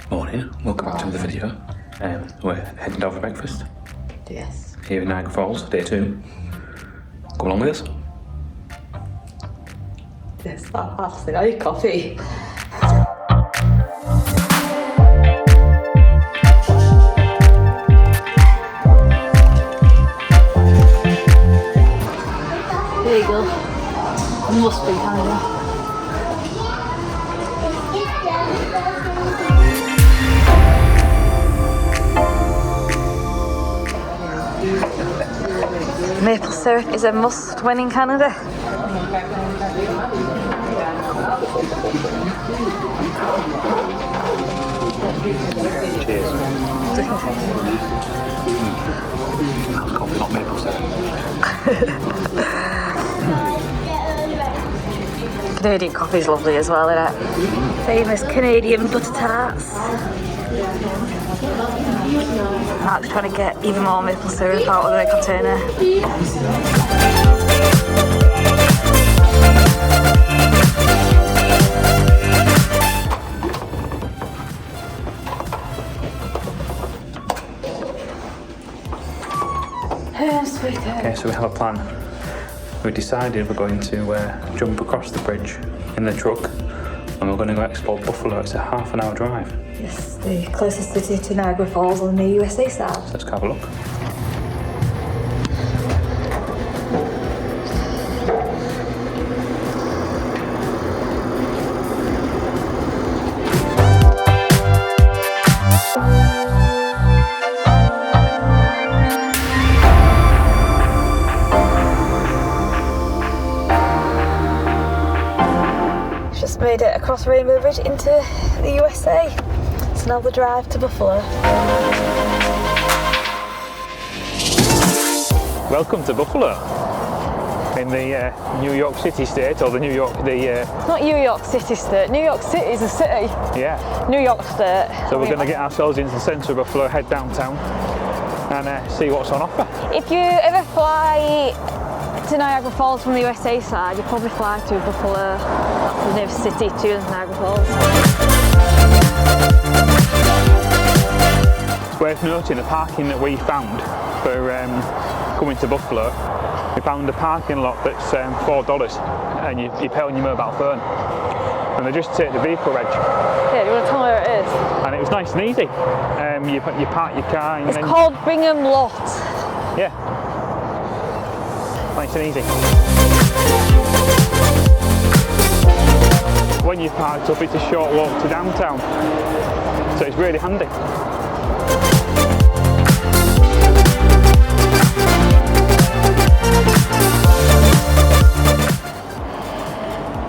Morning, welcome back to another video. We're heading down for breakfast. Yes. Here in Niagara Falls, day 2. Come along with us. Yes, fantastic. I need coffee. There you go. Must be hungry. Maple syrup is a must when in Canada. Cheers. That's coffee, not maple syrup. Canadian coffee's lovely as well, isn't it? Famous Canadian butter tarts. Mark's trying to get even more maple syrup out of the container. Okay, so we have a plan. We decided we're going to jump across the bridge in the truck and we're going to go explore Buffalo. It's a half-an-hour drive. Yes, the closest city to Niagara Falls on the USA side. So let's go have a look. Just made it across Rainbow Bridge into the USA. So now the drive to Buffalo. Welcome to Buffalo in the New York City state, or the New York, It's not New York City state. New York City is a city. yeah. New York state. So we're going to get ourselves into the centre of Buffalo, head downtown, and see what's on offer. If you ever fly to Niagara Falls from the USA side, you probably fly to Buffalo. That's the nearest city to Niagara Falls. It's worth noting the parking that we found for coming to Buffalo. We found a parking lot that's $4, and you pay on your mobile phone, and they just take the vehicle reg. Yeah, do you want to tell me where it is? And it was nice and easy. You park your car. And It's called Bingham Lot. Yeah. Nice and easy. When you've parked up, it's a short walk to downtown, so it's really handy.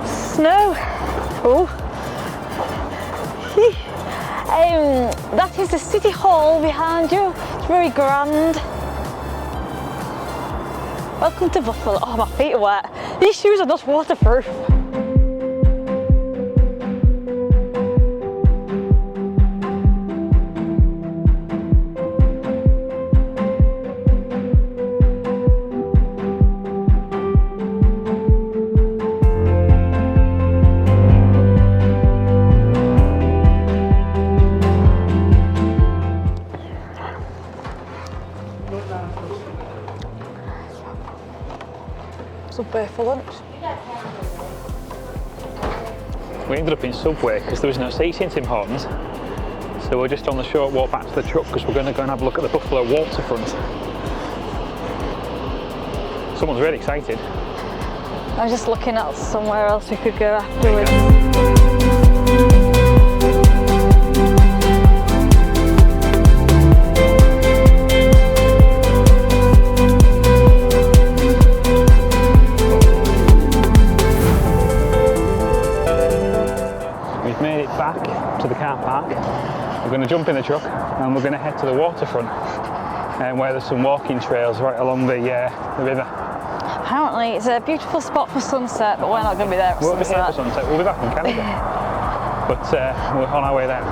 Snow. Oh. That is the City Hall behind you. It's very grand. Welcome to Buffalo. Oh, my feet are wet. These shoes are not waterproof. Subway for lunch. We ended up in Subway because there was no seats in Tim Hortons, so we're just on the short walk back to the truck because we're going to go and have a look at the Buffalo waterfront. Someone's really excited. I was just looking at somewhere else we could go afterwards. To the car park. We're going to jump in the truck and we're going to head to the waterfront, where there's some walking trails right along the river. Apparently it's a beautiful spot for sunset, but we're not going to be there at We'll be sunset. here for sunset. We'll be back in Canada, but we're on our way there.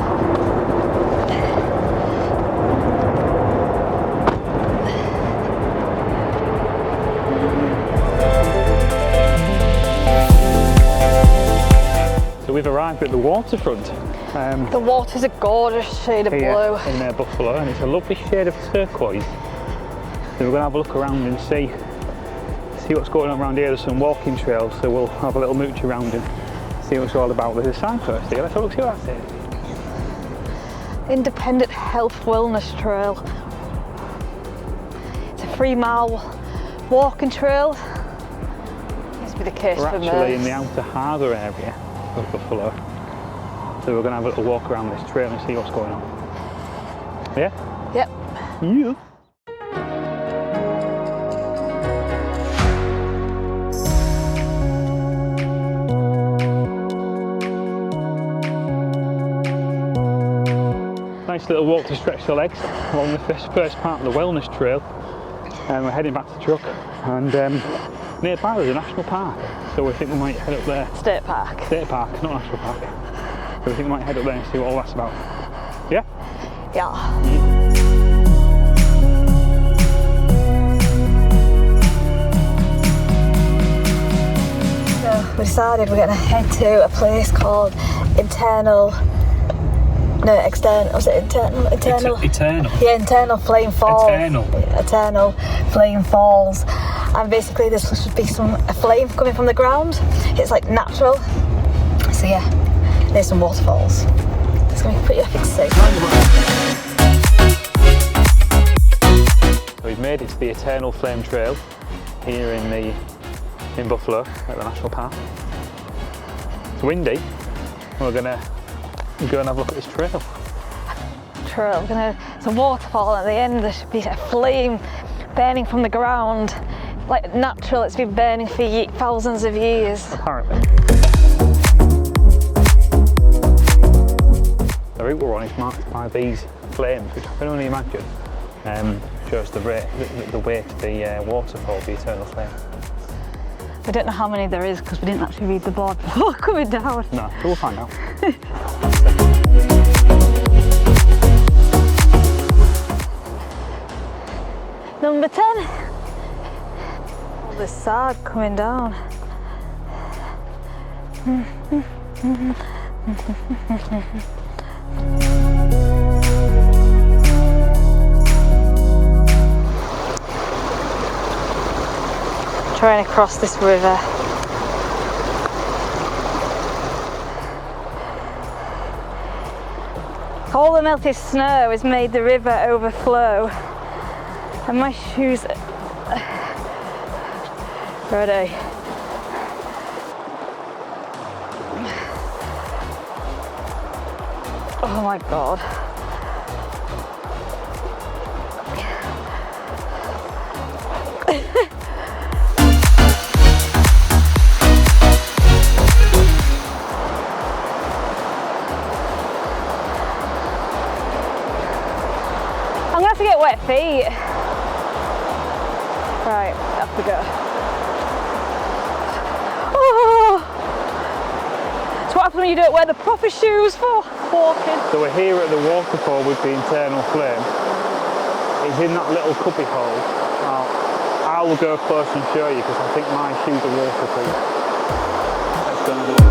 So we've arrived at the waterfront. The water's a gorgeous shade of here blue. in Buffalo, and it's a lovely shade of turquoise. So we're going to have a look around and see what's going on around here. There's some walking trails, so we'll have a little mooch around and see what it's all about. There's a signpost here. Let's have a look, see what that says. Independent Health Wellness Trail. It's a 3-mile walking trail. Used to be the case We're for actually in most. the outer harbour area of Buffalo, so we're going to have a little walk around this trail and see what's going on. Yeah? Yep. Yeah. Nice little walk to stretch the legs along the first part of the wellness trail, and we're heading back to the truck, and nearby there's a national park, so we think we might head up there. State Park. State park, not national park. So we think we might head up there and see what all that's about. Yeah? Yeah. So we decided we're going to head to a place called Eternal Flame Falls. Eternal Flame Falls. And basically there should be a flame coming from the ground. It's like natural. So yeah, there's some waterfalls. It's going to be pretty epic to see. So we've made it to the Eternal Flame Trail here in Buffalo at the National Park. It's windy. We're going to go and have a look at this trail. It's a waterfall, and at the end there should be a flame burning from the ground. Like natural, it's been burning for thousands of years. Apparently. The route we're on is marked by these flames, which I can only imagine shows the way to the waterfall, the Eternal Flame. We don't know how many there is because we didn't actually read the board before coming down. No, so we'll find out. Number 10. All this side coming down. Trying to cross this river. All the melted snow has made the river overflow, and my shoes ready. Oh my god. I'm gonna have to get wet feet. Right, up we go. Oh. So what happens when you don't wear the proper shoes for walking? So we're here at the waterfall with the Eternal Flame. It's in that little cubby hole. I will go close and show you because I think my shoes are waterproof. Let's go and have a look.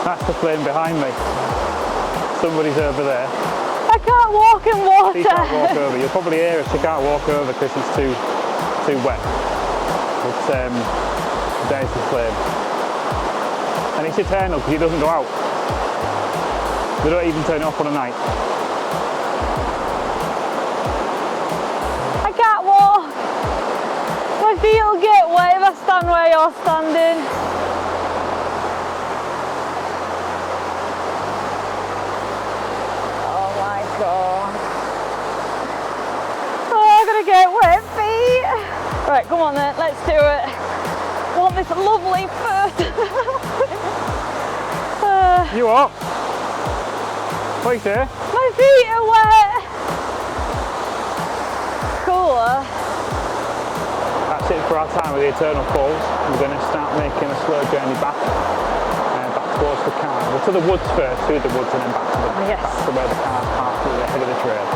That's the flame behind me. Somebody's over there. I can't walk in water. She can't walk over. You'll probably hear her. She can't walk over because it's too wet. But there's the flame. And it's eternal because it doesn't go out. They don't even turn it off on a night. I can't walk. My feet will get wet if I stand where you're standing. Oh my god. Oh, I'm gonna get wet feet. Right, come on then, let's do it. I want this lovely foot. You what? What you say? My feet are wet. Cooler. That's it for our time with the Eternal Falls. We're going to start making a slow journey back towards the car. Well, to the woods first, through the woods and then back to Yes. where the car's parked at the head of the trail.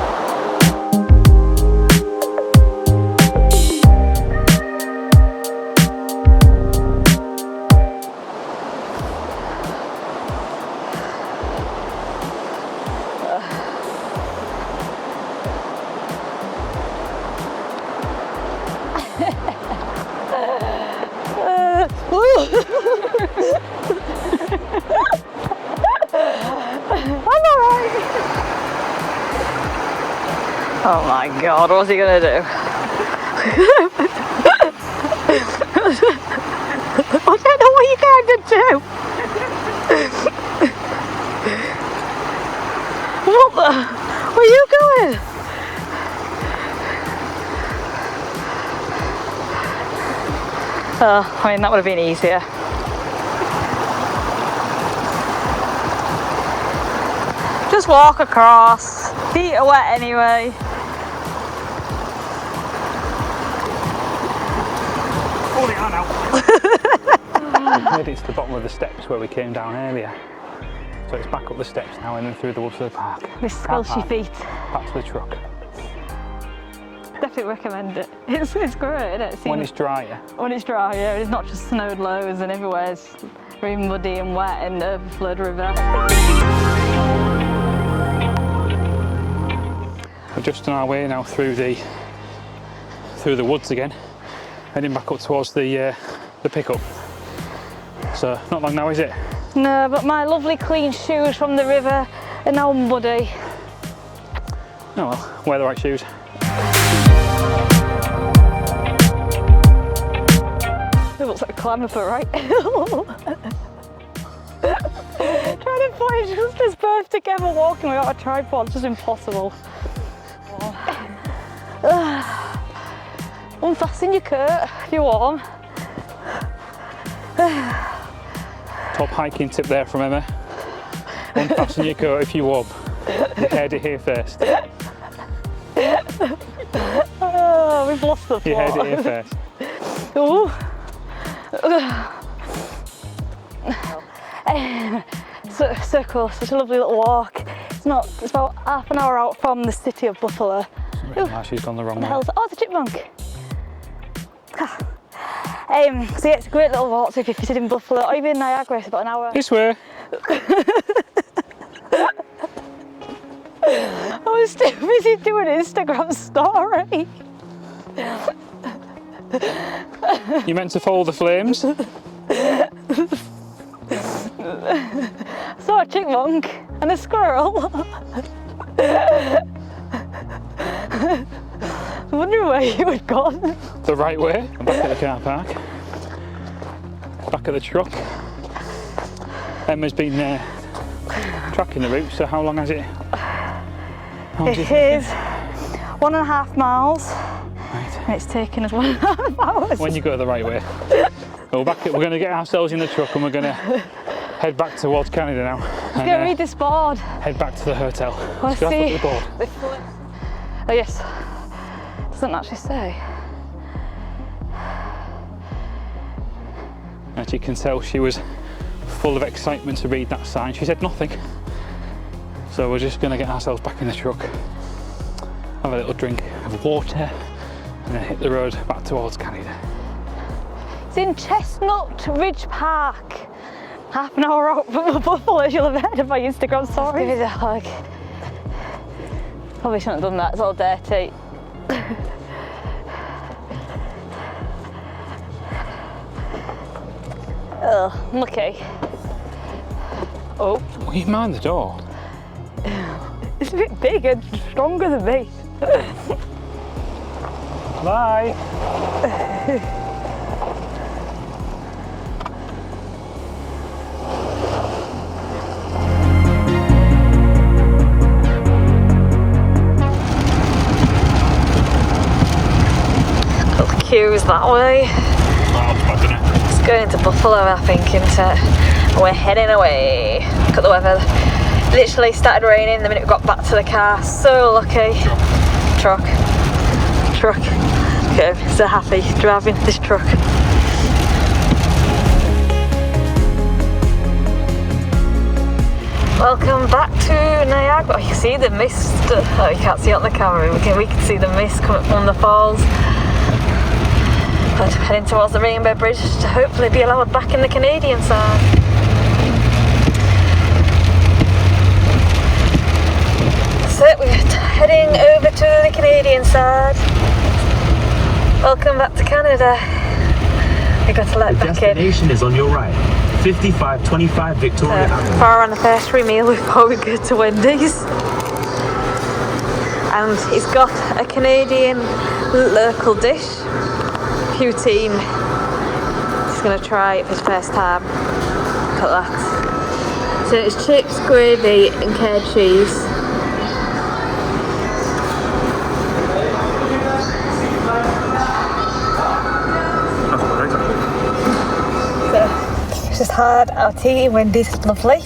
I'm alright. Oh my god, what's he gonna do? I don't know what you're going to do. What the? Where are you going? Oh, I mean, that would have been easier. Just walk across. Feet are wet anyway. Oh, they are now. We've made it to the bottom of the steps where we came down earlier. So it's back up the steps now and then through the woods to the park. This squelchy your feet. Back to the truck. Definitely recommend it. It's great, isn't it? When it's drier. When it's dry, yeah. It's not just snowed loads and everywhere it's very muddy and wet in the overflowed river. We're just on our way now through the woods again, heading back up towards the pickup. So not long now, is it? No, but my lovely clean shoes from the river are now muddy. Oh well, wear the right shoes. It looks like a climb up a right hill. Trying to find just us both together walking without a tripod, it's just impossible. Unfasten your coat if you're warm. Top hiking tip there from Emma. Unfasten your coat if you're warm. You heard it here first. Oh, we've lost the plot. You heard it here first. Ooh. So cool, such a lovely little walk. It's about half an hour out from the city of Buffalo. Oh, she's gone the wrong way. Oh, it's a chipmunk. So yeah, it's a great little walk. So if you're visited in Buffalo or even Niagara, it's about an hour. This way. I was still busy doing an Instagram story. You meant to follow the flames. I saw a chipmunk and a squirrel. I'm wondering where you had gone. The right way. I'm back at the car park. Back at the truck. Emma's been tracking the route, so how long has it? It is 1.5 miles. Right. And it's taken us 1.5 hours. When you go the right way. We're going to get ourselves in the truck and we're going to head back towards Canada now. Let's go read this board. Head back to the hotel. Let's go see. look at the board. Oh yes. Doesn't actually say. As you can tell, she was full of excitement to read that sign. She said nothing. So we're just going to get ourselves back in the truck, have a little drink of water, and then hit the road back towards Canada. It's in Chestnut Ridge Park. Half an hour out from Buffalo, you'll have heard of my Instagram story. Give it a hug. Probably shouldn't have done that, it's all dirty. Oh, okay. Oh. Will you mind the door? It's a bit big and stronger than me. Bye. Queues that way. It's going to Buffalo, I think, isn't it? We're heading away. Look at the weather. Literally started raining the minute we got back to the car. So lucky. Truck. Okay, so happy driving this truck. Welcome back to Niagara. Oh, you can see the mist. Oh, you can't see it on the camera. We can see the mist coming from the falls. But heading towards the Rainbow Bridge to hopefully be allowed back in the Canadian side. So we're heading over to the Canadian side. Welcome back to Canada. We got to let back in. The destination is on your right. 55.25 Victoria. For our anniversary meal, we thought we'd go to Wendy's. And he's got a Canadian local dish, poutine. He's going to try it for his first time. Look at that. So it's chips, gravy and curd cheese. So, just had our tea in Wendy's, it's lovely.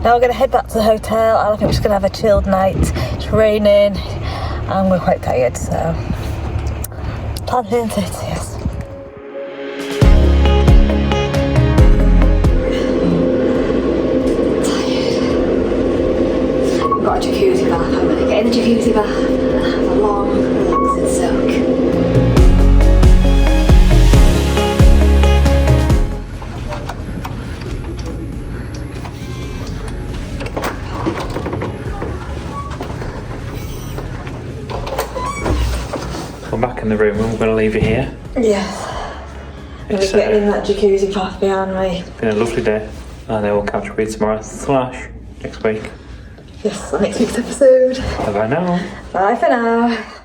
Now we're going to head back to the hotel and I think we're just going to have a chilled night. It's raining and we're quite tired, so plan into it, yes. We've got a jacuzzi bath. I'm going to get in the jacuzzi bath and have a long, relaxing soak. We're back in the room and we're going to leave it here. Yes. I'm just getting in that jacuzzi bath behind me. It's been a lovely day and then we'll catch up with you tomorrow / next week. Yes, on next week's episode. Bye bye now. Bye for now.